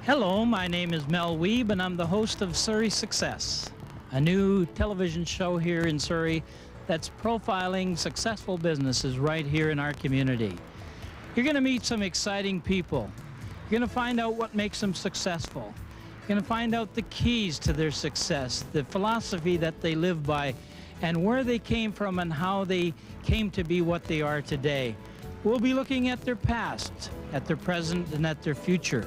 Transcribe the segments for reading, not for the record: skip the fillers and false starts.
Hello, my name is Mel Wiebe, and I'm the host of Surrey Success, a new television show here in Surrey that's profiling successful businesses right here in our community. You're going to meet some exciting people. You're going to find out what makes them successful. You're going to find out the keys to their success, the philosophy that they live by, and where they came from and how they came to be what they are today. We'll be looking at their past, at their present, and at their future.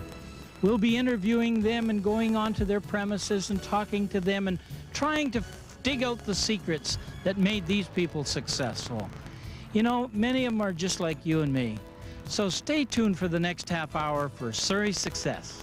We'll be interviewing them and going onto their premises and talking to them and trying to dig out the secrets that made these people successful. You know, many of them are just like you and me. So stay tuned for the next half hour for Surrey Success.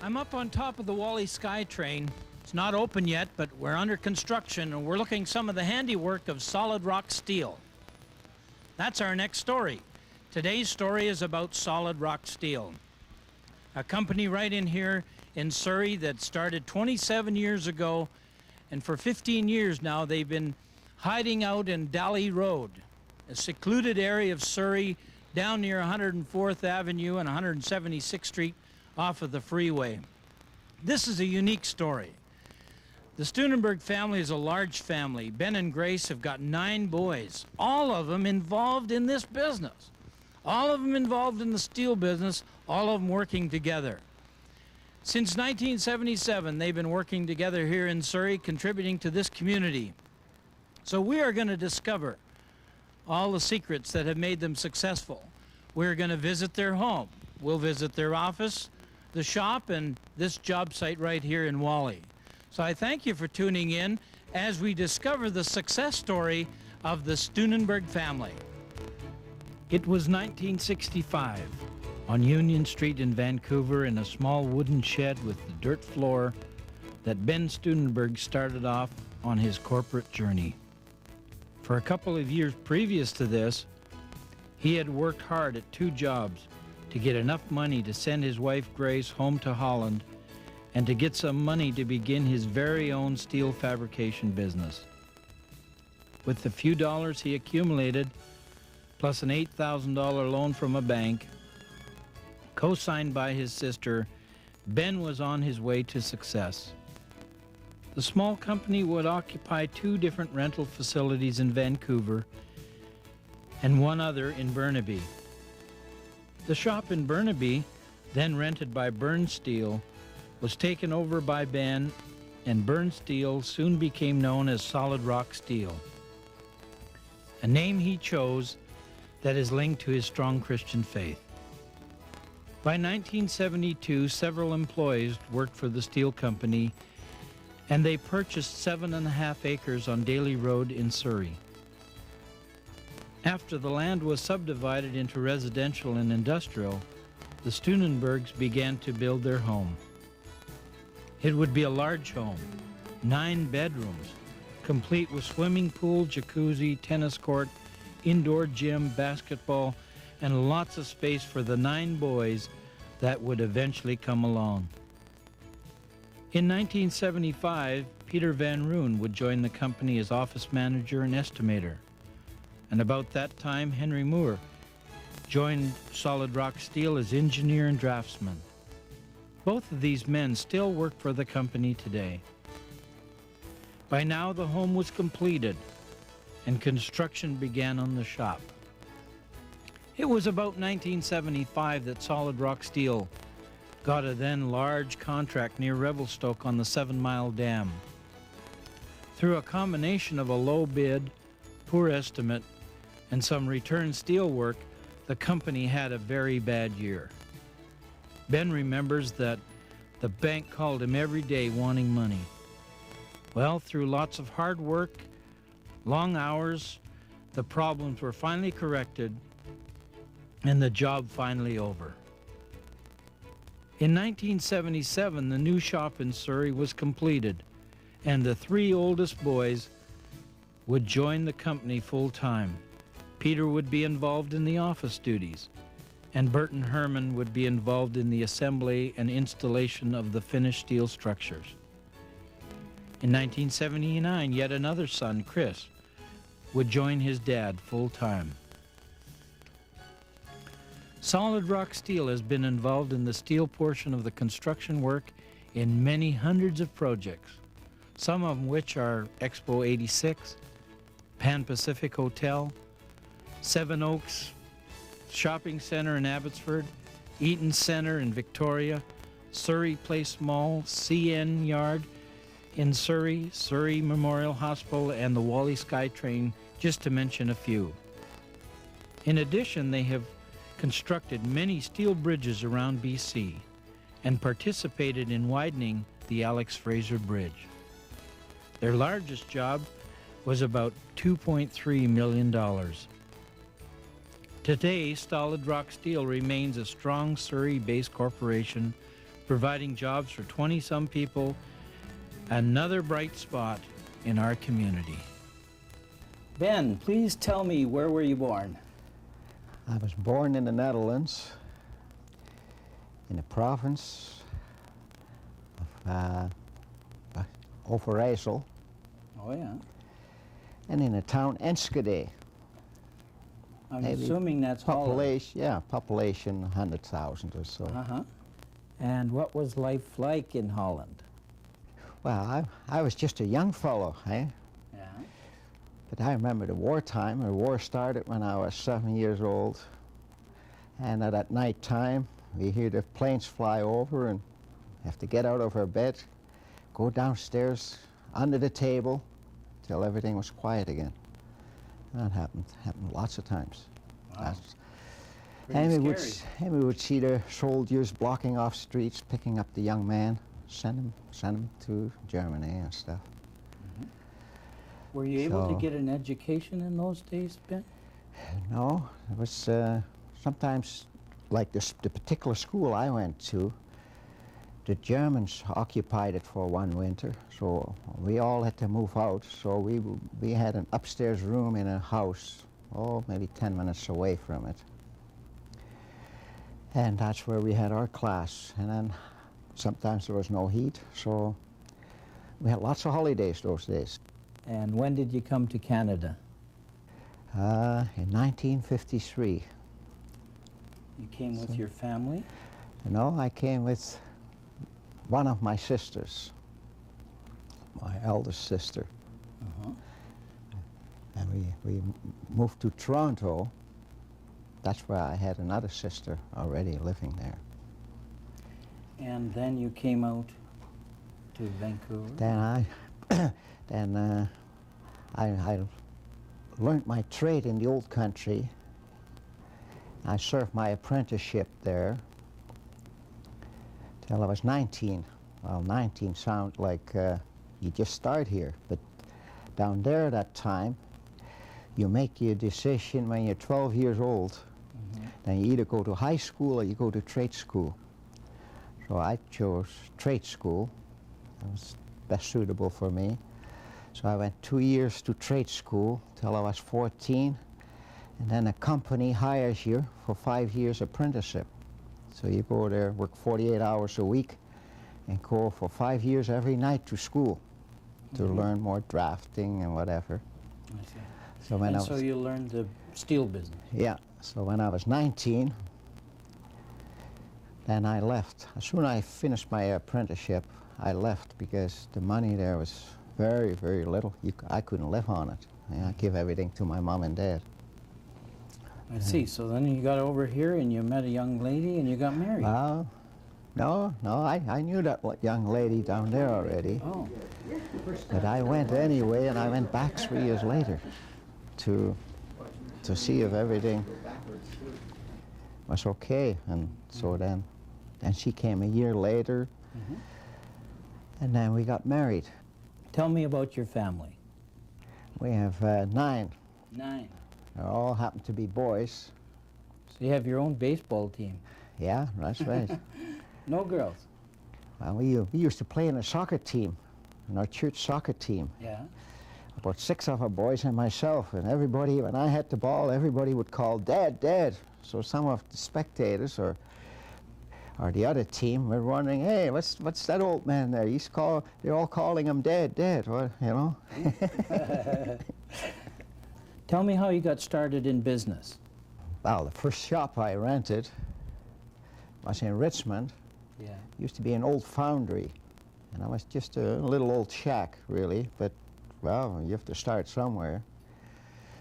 I'm up on top of the Wally SkyTrain. It's not open yet, but we're under construction and we're looking some of the handiwork of solid rock steel. That's our next story. Today's story is about solid rock steel. A company right in here in Surrey that started 27 years ago, and for 15 years now they've been hiding out in Dally Road, a secluded area of Surrey down near 104th Avenue and 176th Street off of the freeway. This is a unique story. The Stenberg family is a large family. Ben and Grace have got 9 boys, all of them involved in this business. All of them involved in the steel business, all of them working together. Since 1977, they've been working together here in Surrey, contributing to this community. So we are going to discover all the secrets that have made them successful. We're going to visit their home. We'll visit their office, the shop, and this job site right here in Wally. So I thank you for tuning in as we discover the success story of the Stenberg family. It was 1965 on Union Street in Vancouver, in a small wooden shed with the dirt floor, that Ben Stenberg started off on his corporate journey. For a couple of years previous to this, he had worked hard at 2 jobs to get enough money to send his wife Grace home to Holland and to get some money to begin his very own steel fabrication business. With the few dollars he accumulated, plus an $8,000 loan from a bank, co-signed by his sister, Ben was on his way to success. The small company would occupy 2 different rental facilities in Vancouver and 1 other in Burnaby. The shop in Burnaby, then rented by Burn Steel, was taken over by Ben, and Burn Steel soon became known as Solid Rock Steel, a name he chose that is linked to his strong Christian faith. By 1972, several employees worked for the steel company, and they purchased 7.5 acres on Daly Road in Surrey. After the land was subdivided into residential and industrial, the Stenbergs began to build their home. It would be a large home, 9 bedrooms, complete with swimming pool, jacuzzi, tennis court, indoor gym, basketball, and lots of space for the 9 boys that would eventually come along. In 1975, Peter Van Roon would join the company as office manager and estimator. And about that time, Henry Moore joined Solid Rock Steel as engineer and draftsman. Both of these men still work for the company today. By now, the home was completed, and construction began on the shop. It was about 1975 that Solid Rock Steel got a then large contract near Revelstoke on the 7 Mile Dam. Through a combination of a low bid, poor estimate, and some return steel work, the company had a very bad year. Ben remembers that the bank called him every day wanting money. Well, through lots of hard work, long hours, the problems were finally corrected and the job finally over. In 1977, the new shop in Surrey was completed, and the 3 oldest boys would join the company full-time. Peter would be involved in the office duties, and Bert and Herman would be involved in the assembly and installation of the finished steel structures. In 1979, yet another son, Chris, would join his dad full-time. Solid Rock Steel has been involved in the steel portion of the construction work in many hundreds of projects, some of which are Expo 86, Pan Pacific Hotel, Seven Oaks Shopping Center in Abbotsford, Eaton Center in Victoria, Surrey Place Mall, CN Yard in Surrey, Surrey Memorial Hospital, and the Wally SkyTrain, just to mention a few. In addition, they have constructed many steel bridges around BC and participated in widening the Alex Fraser Bridge. Their largest job was about $2.3 million. Today, Solid Rock Steel remains a strong Surrey-based corporation, providing jobs for 20-some people, another bright spot in our community. Ben, please tell me, where were you born? I was born in the Netherlands, in the province of Overijssel, Oh, yeah. and in the town Enschede. I'm Maybe assuming that's Holland. Population, yeah, population 100,000 or so. Uh-huh. And what was life like in Holland? Well, I was just a young fellow, eh? Yeah. But I remember the wartime. The war started when I was 7 years old. And at night time, we hear the planes fly over and have to get out of our bed, go downstairs, under the table, till everything was quiet again. That happened lots of times. Wow. And Pretty scary. we would see the soldiers blocking off streets, picking up the young man, send him to Germany and stuff. Were you able to So- get an education in those days, Ben? No, it was sometimes, like the particular school I went to, the Germans occupied it for one winter, so we all had to move out. So we had an upstairs room in a house, maybe 10 minutes away from it. And that's where we had our class. And then sometimes there was no heat, so we had lots of holidays those days. And when did you come to Canada? In 1953. You came with your family? No, I came with one of my sisters, my eldest sister. Uh-huh. And we moved to Toronto. That's where I had another sister already living there. And then you came out to Vancouver? Then I learned my trade in the old country. I served my apprenticeship there till I was 19. Well, 19 sounds like you just start here, but down there at that time, you make your decision when you're 12 years old. Then you either go to high school or you go to trade school. So I chose trade school. That was best suitable for me. So I went 2 years to trade school till I was 14. And then a company hires you for 5 years apprenticeship. So you go there, work 48 hours a week, and go for 5 years every night to school to learn more drafting and whatever. I see. So when And I so was, you learned the steel business? yeah, so when I was 19, then I left. As soon as I finished my apprenticeship, I left because the money there was very, very little. I couldn't live on it. I give everything to my mom and dad. I see. So then you got over here and you met a young lady and you got married. No, I knew that young lady down there already. Oh. But I went anyway, and I went back 3 years later to see if everything was okay. And so then she came a year later, and then we got married. Tell me about your family. We have 9. 9. They all happen to be boys. So you have your own baseball team. Yeah, that's right. No girls. Well, we used to play in a soccer team, in our church soccer team. Yeah. About 6 of our boys and myself, and everybody, when I had the ball, everybody would call, Dad, Dad. So some of the spectators or the other team were wondering, hey, what's that old man there? They're all calling him Dad, Dad, well, you know. Tell me how you got started in business. Well, the first shop I rented was in Richmond. Yeah. It used to be an old foundry, and I was just a little old shack, really, but, well, you have to start somewhere.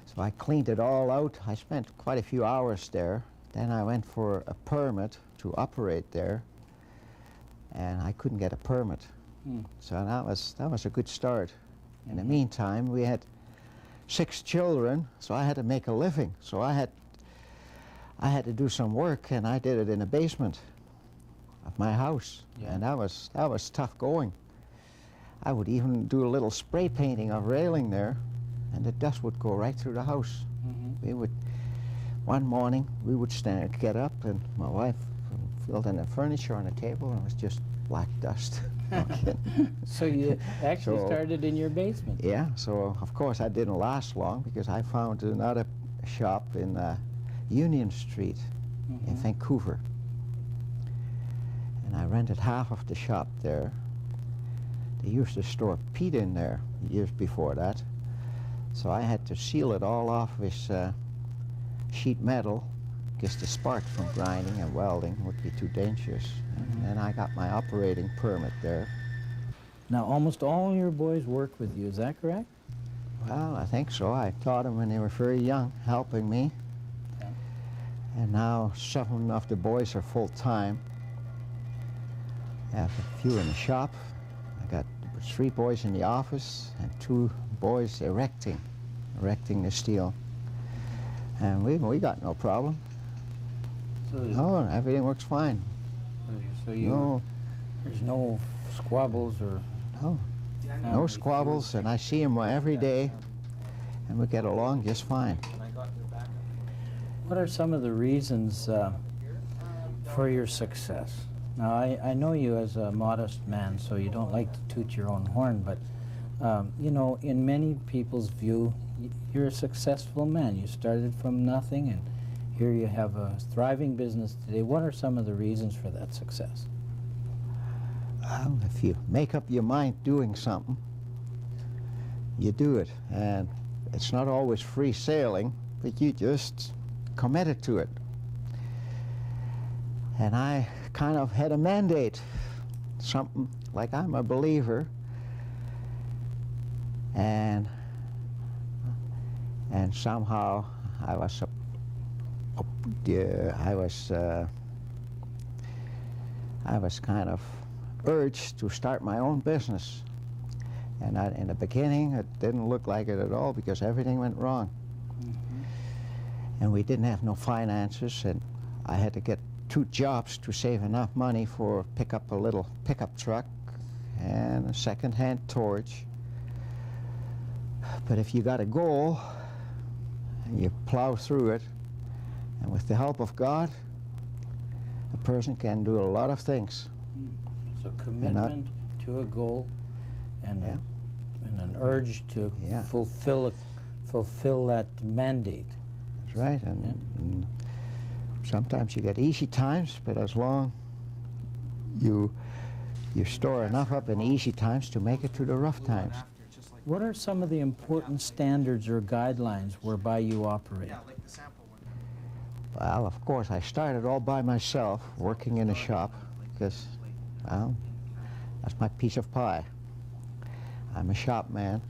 So I cleaned it all out. I spent quite a few hours there. Then I went for a permit to operate there, and I couldn't get a permit. So that was a good start. In the meantime, we had 6 children, so I had to make a living. So I had to do some work, and I did it in the basement of my house, and that was tough going. I would even do a little spray painting of railing there, and the dust would go right through the house. One morning we would get up, and my wife filled in the furniture on the table, and it was just black dust. So you actually started in your basement. Yeah, so of course that didn't last long, because I found another shop in Union Street in Vancouver. And I rented half of the shop there. They used to store peat in there years before that. So I had to seal it all off with sheet metal, because the spark from grinding and welding would be too dangerous. And I got my operating permit there. Now, almost all your boys work with you, is that correct? Well, I think so. I taught them when they were very young, helping me. Yeah. And now some of the boys are full-time. I have a few in the shop. I got 3 boys in the office and 2 boys erecting the steel. And we got no problem. So everything works fine. So there's no squabbles or... No squabbles, and I see them every day, and we get along just fine. What are some of the reasons for your success? Now, I know you as a modest man, so you don't like to toot your own horn, but you know, in many people's view, you're a successful man. You started from nothing, and here you have a thriving business today. What are some of the reasons for that success? If you make up your mind doing something, you do it. And it's not always free sailing, but you just committed to it. And I kind of had a mandate, something like I'm a believer, and somehow I was kind of urged to start my own business. And in the beginning, it didn't look like it at all, because everything went wrong. And we didn't have no finances, and I had to get 2 jobs to save enough money for pick up a little pickup truck and a second-hand torch. But if you got a goal, and you plow through it, and with the help of God, a person can do a lot of things. So commitment to a goal and, and an urge to fulfill that mandate. That's right, and sometimes you get easy times, but as long you store enough up in easy times to make it through the rough times. What are some of the important standards or guidelines whereby you operate? Well, of course, I started all by myself, working in a shop, because, well, that's my piece of pie. I'm a shop man.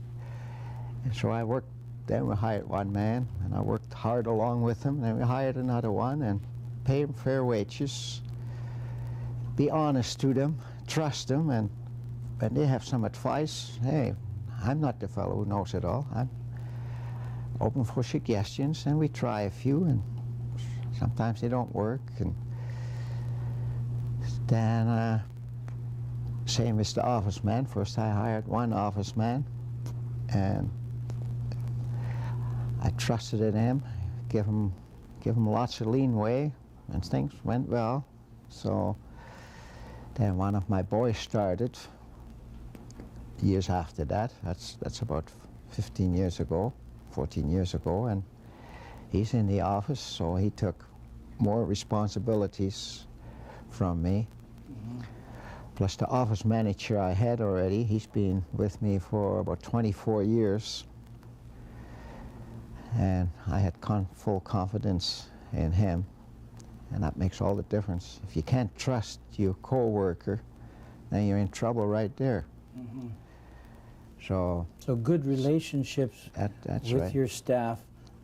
And so I worked, then we hired one man, and I worked hard along with him, and then we hired another one, and pay them fair wages, be honest to them, trust them, and when they have some advice, hey, I'm not the fellow who knows it all. I'm open for suggestions, and we try a few, and sometimes they don't work. And then, same as the office man. First I hired one office man, and I trusted in him, give him lots of leeway, and things went well. So then one of my boys started years after that. That's about 15 years ago, 14 years ago, and he's in the office, so he took more responsibilities from me. Plus the office manager I had already, he's been with me for about 24 years. And I had full confidence in him, and that makes all the difference. If you can't trust your co-worker, then you're in trouble right there. So good relationships that's with right. your staff,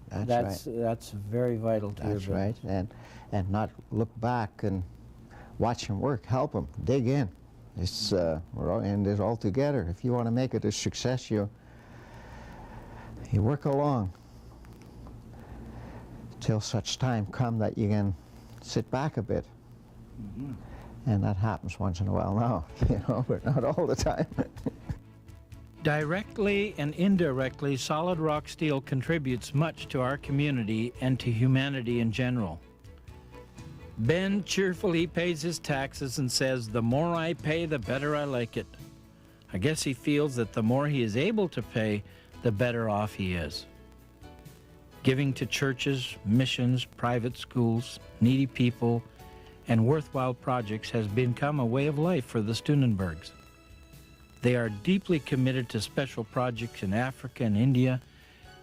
that's very vital to your That's business. right, and not look back and watch them work, help them, dig in. It's, we're all in this all together. If you want to make it a success, you work along till such time come that you can sit back a bit. And that happens once in a while now, you know, but not all the time. Directly and indirectly, solid rock steel contributes much to our community and to humanity in general. Ben cheerfully pays his taxes and says, "The more I pay, the better I like it." I guess he feels that the more he is able to pay, the better off he is. Giving to churches, missions, private schools, needy people, and worthwhile projects has become a way of life for the Stenbergs. They are deeply committed to special projects in Africa and India,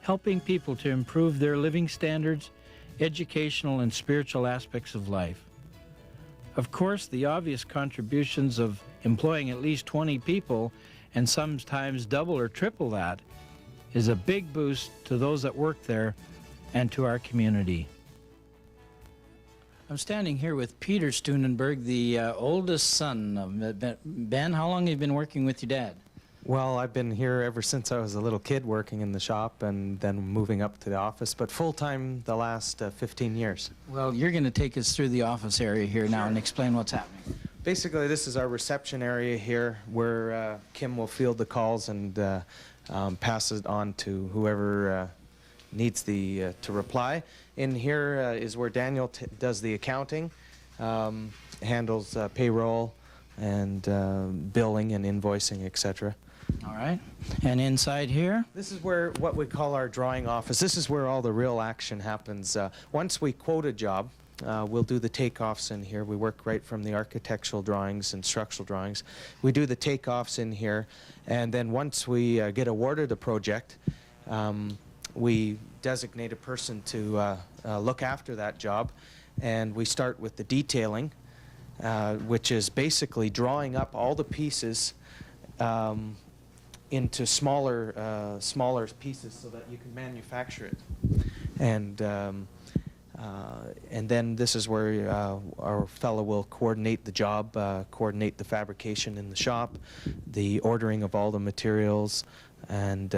helping people to improve their living standards, educational and spiritual aspects of life. Of course, the obvious contributions of employing at least 20 people, and sometimes double or triple that, is a big boost to those that work there and to our community. I'm standing here with Peter Stenberg, the oldest son of Ben. How long have you been working with your dad? Well, I've been here ever since I was a little kid working in the shop and then moving up to the office, but full-time the last 15 years. Well, you're going to take us through the office area here now and explain what's happening. Basically, this is our reception area here where Kim will field the calls and pass it on to whoever needs to reply. In here is where Daniel does the accounting, handles payroll and billing and invoicing, etc. All right. And inside here? This is where what we call our drawing office. This is where all the real action happens. Once we quote a job, we'll do the takeoffs in here. We work right from the architectural drawings and structural drawings. We do the takeoffs in here, and then once we get awarded a project, we designate a person to look after that job, and we start with the detailing, which is basically drawing up all the pieces into smaller pieces so that you can manufacture it. And then this is where our fellow will coordinate the job, coordinate the fabrication in the shop, the ordering of all the materials, and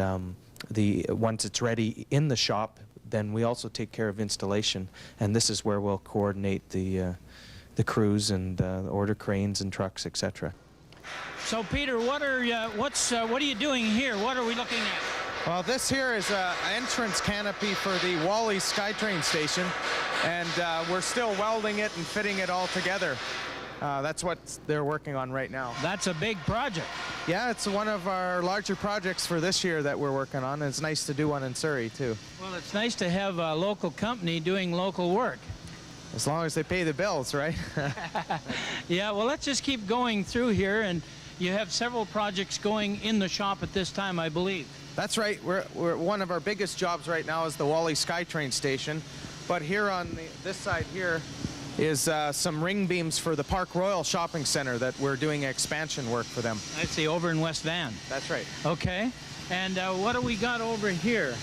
once it's ready in the shop, then we also take care of installation. And this is where we'll coordinate the crews and order cranes and trucks, etc. So, Peter, what are you doing here? What are we looking at? Well, this here is an entrance canopy for the Wally SkyTrain station, and we're still welding it and fitting it all together. That's what they're working on right now. That's a big project. Yeah, it's one of our larger projects for this year that we're working on, and it's nice to do one in Surrey, too. Well, it's nice to have a local company doing local work. As long as they pay the bills, right? Yeah, well, let's just keep going through here, and you have several projects going in the shop at this time, I believe. That's right. We're one of our biggest jobs right now is the Wally SkyTrain station. But here on this side here, is some ring beams for the Park Royal Shopping Center that we're doing expansion work for them. I see, over in West Van. That's right. Okay. And what do we got over here?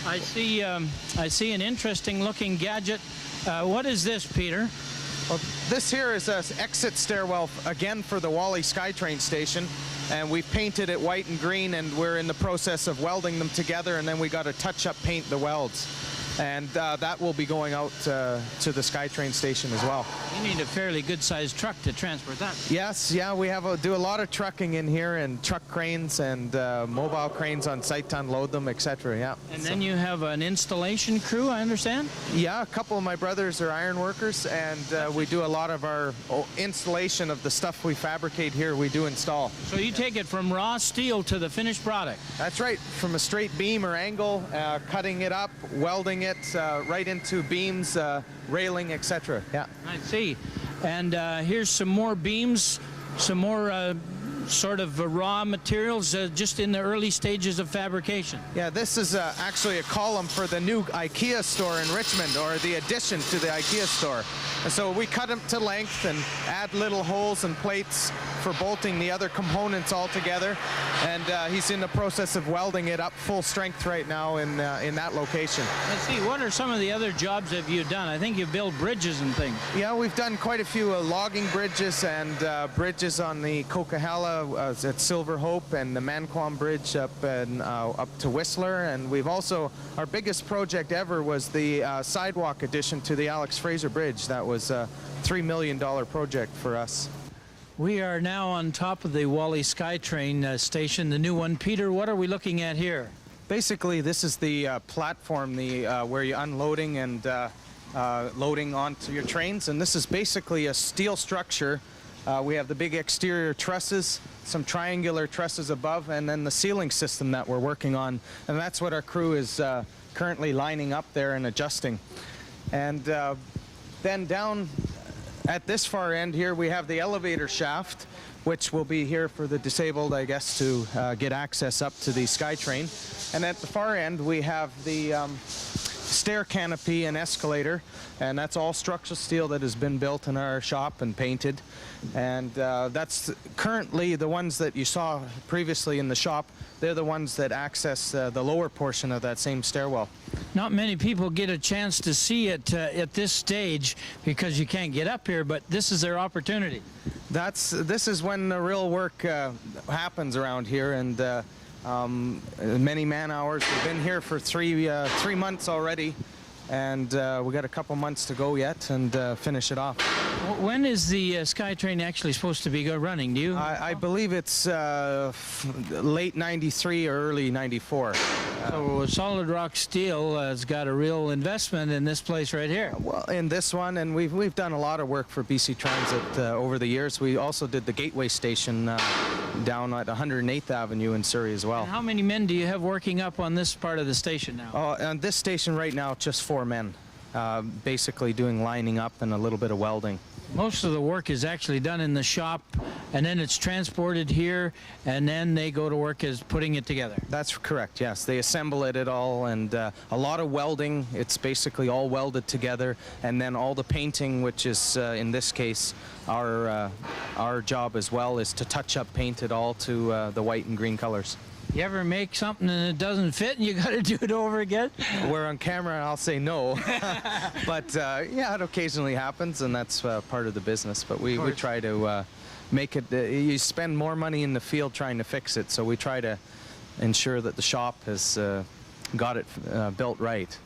I see an interesting looking gadget. What is this, Peter? Well, this here is an exit stairwell, again, for the Wally SkyTrain station. And we've painted it white and green, and we're in the process of welding them together, and then we got to touch-up paint the welds. And that will be going out to the SkyTrain station as well. You need a fairly good-sized truck to transport that. Yes, yeah, we do a lot of trucking in here, and truck cranes and mobile cranes on site to unload them, etc. Yeah. And then you have an installation crew, I understand? Yeah, a couple of my brothers are iron workers, and we do a lot of our installation of the stuff we fabricate here. We do install. So you take it from raw steel to the finished product. That's right, from a straight beam or angle, cutting it up, welding it right into beams, railing, etc. Yeah. I see. And here's some more beams, some more sort of raw materials just in the early stages of fabrication. Yeah, this is actually a column for the new IKEA store in Richmond, or the addition to the IKEA store. And so we cut them to length and add little holes and plates for bolting the other components all together. And he's in the process of welding it up full strength right now in that location. Let's see, what are some of the other jobs have you done? I think you built bridges and things. Yeah, we've done quite a few logging bridges and bridges on the Coquihalla at Silver Hope, and the Manquam Bridge up to Whistler. And we've also, our biggest project ever was the sidewalk addition to the Alex Fraser Bridge. That was a $3 million project for us. We are now on top of the Wally SkyTrain station, the new one. Peter, what are we looking at here? Basically, this is the platform, where you're unloading and loading onto your trains. And this is basically a steel structure. We have the big exterior trusses, some triangular trusses above, and then the ceiling system that we're working on. And that's what our crew is currently lining up there and adjusting. And then down at this far end here, we have the elevator shaft, which will be here for the disabled, I guess, to get access up to the SkyTrain. And at the far end, we have the stair canopy and escalator, and that's all structural steel that has been built in our shop and painted. And that's currently the ones that you saw previously in the shop. They're the ones that access the lower portion of that same stairwell. Not many people get a chance to see it at this stage because you can't get up here, but this is their opportunity. This is when the real work happens around here, and many man hours. We've been here for three months already, and we got a couple months to go yet and finish it off. When is the SkyTrain actually supposed to be running? Do you? I believe it's late '93 or early '94. So Solid Rock Steel has got a real investment in this place right here. Well, in this one, and we've done a lot of work for BC Transit over the years. We also did the Gateway Station down at 108th Avenue in Surrey as well. And how many men do you have working up on this part of the station now? On this station right now, just 4 men, basically doing lining up and a little bit of welding. Most of the work is actually done in the shop, and then it's transported here, and then they go to work as putting it together. That's correct, yes. They assemble it all, and a lot of welding. It's basically all welded together, and then all the painting, which is, in this case, our job as well, is to touch up paint it all to the white and green colors. You ever make something and it doesn't fit and you got to do it over again? We're on camera and I'll say no. But yeah, it occasionally happens, and that's part of the business. But we try to make it, you spend more money in the field trying to fix it, so we try to ensure that the shop has got it built right.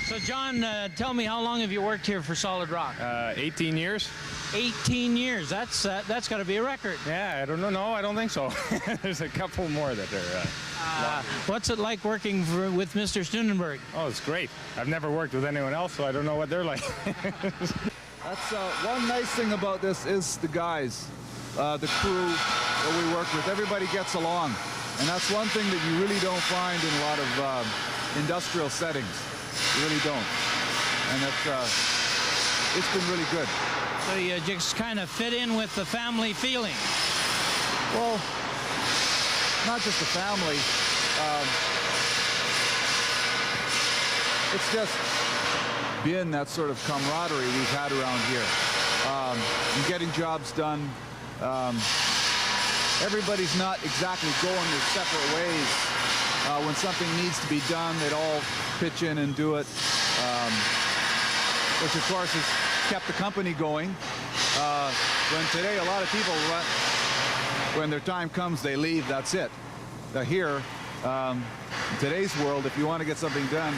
So John, tell me, how long have you worked here for Solid Rock? 18 years. 18 years. That's got to be a record. Yeah, I don't know. No, I don't think so. There's a couple more that are. What's it like working with Mr. Stenberg? Oh, it's great. I've never worked with anyone else, so I don't know what they're like. That's one nice thing about this is the guys, the crew that we work with. Everybody gets along, and that's one thing that you really don't find in a lot of industrial settings. You really don't, and it's been really good. So you just kind of fit in with the family feeling. Well, not just the family. It's just been that sort of camaraderie we've had around here. And getting jobs done. Everybody's not exactly going their separate ways. When something needs to be done, they'd all pitch in and do it, which of course has kept the company going. When today a lot of people, when their time comes, they leave, that's it. Here, in today's world, if you want to get something done,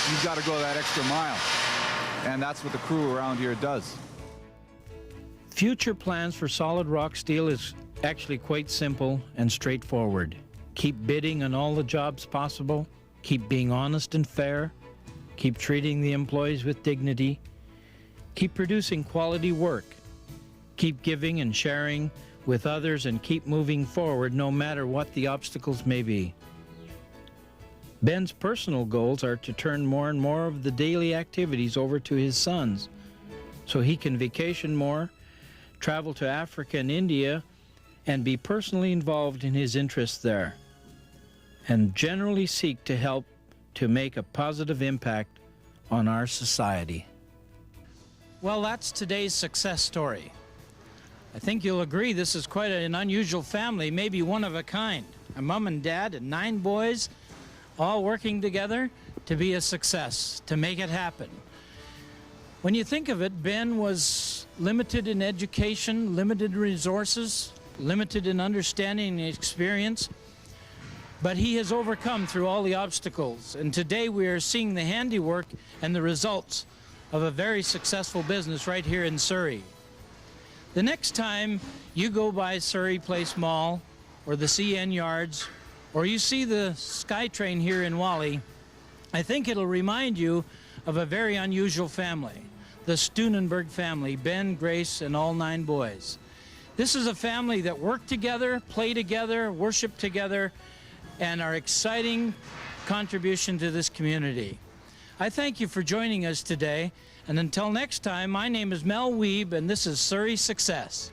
you've got to go that extra mile. And that's what the crew around here does. Future plans for solid rock steel is actually quite simple and straightforward. Keep bidding on all the jobs possible, keep being honest and fair, keep treating the employees with dignity, keep producing quality work, keep giving and sharing with others, and keep moving forward no matter what the obstacles may be. Ben's personal goals are to turn more and more of the daily activities over to his sons so he can vacation more, travel to Africa and India, and be personally involved in his interests there, and generally seek to help to make a positive impact on our society. Well, that's today's success story. I think you'll agree this is quite an unusual family, maybe one of a kind. A mom and dad and 9 boys, all working together to be a success, to make it happen. When you think of it, Ben was limited in education, limited in resources, limited in understanding and experience, but he has overcome through all the obstacles. And today we are seeing the handiwork and the results of a very successful business right here in Surrey. The next time you go by Surrey Place Mall or the CN Yards, or you see the SkyTrain here in Whalley, I think it'll remind you of a very unusual family, the Stenberg family, Ben, Grace, and all 9 boys. This is a family that work together, play together, worship together, and are exciting contribution to this community. I thank you for joining us today, and until next time, my name is Mel Wiebe, and this is Surrey Success.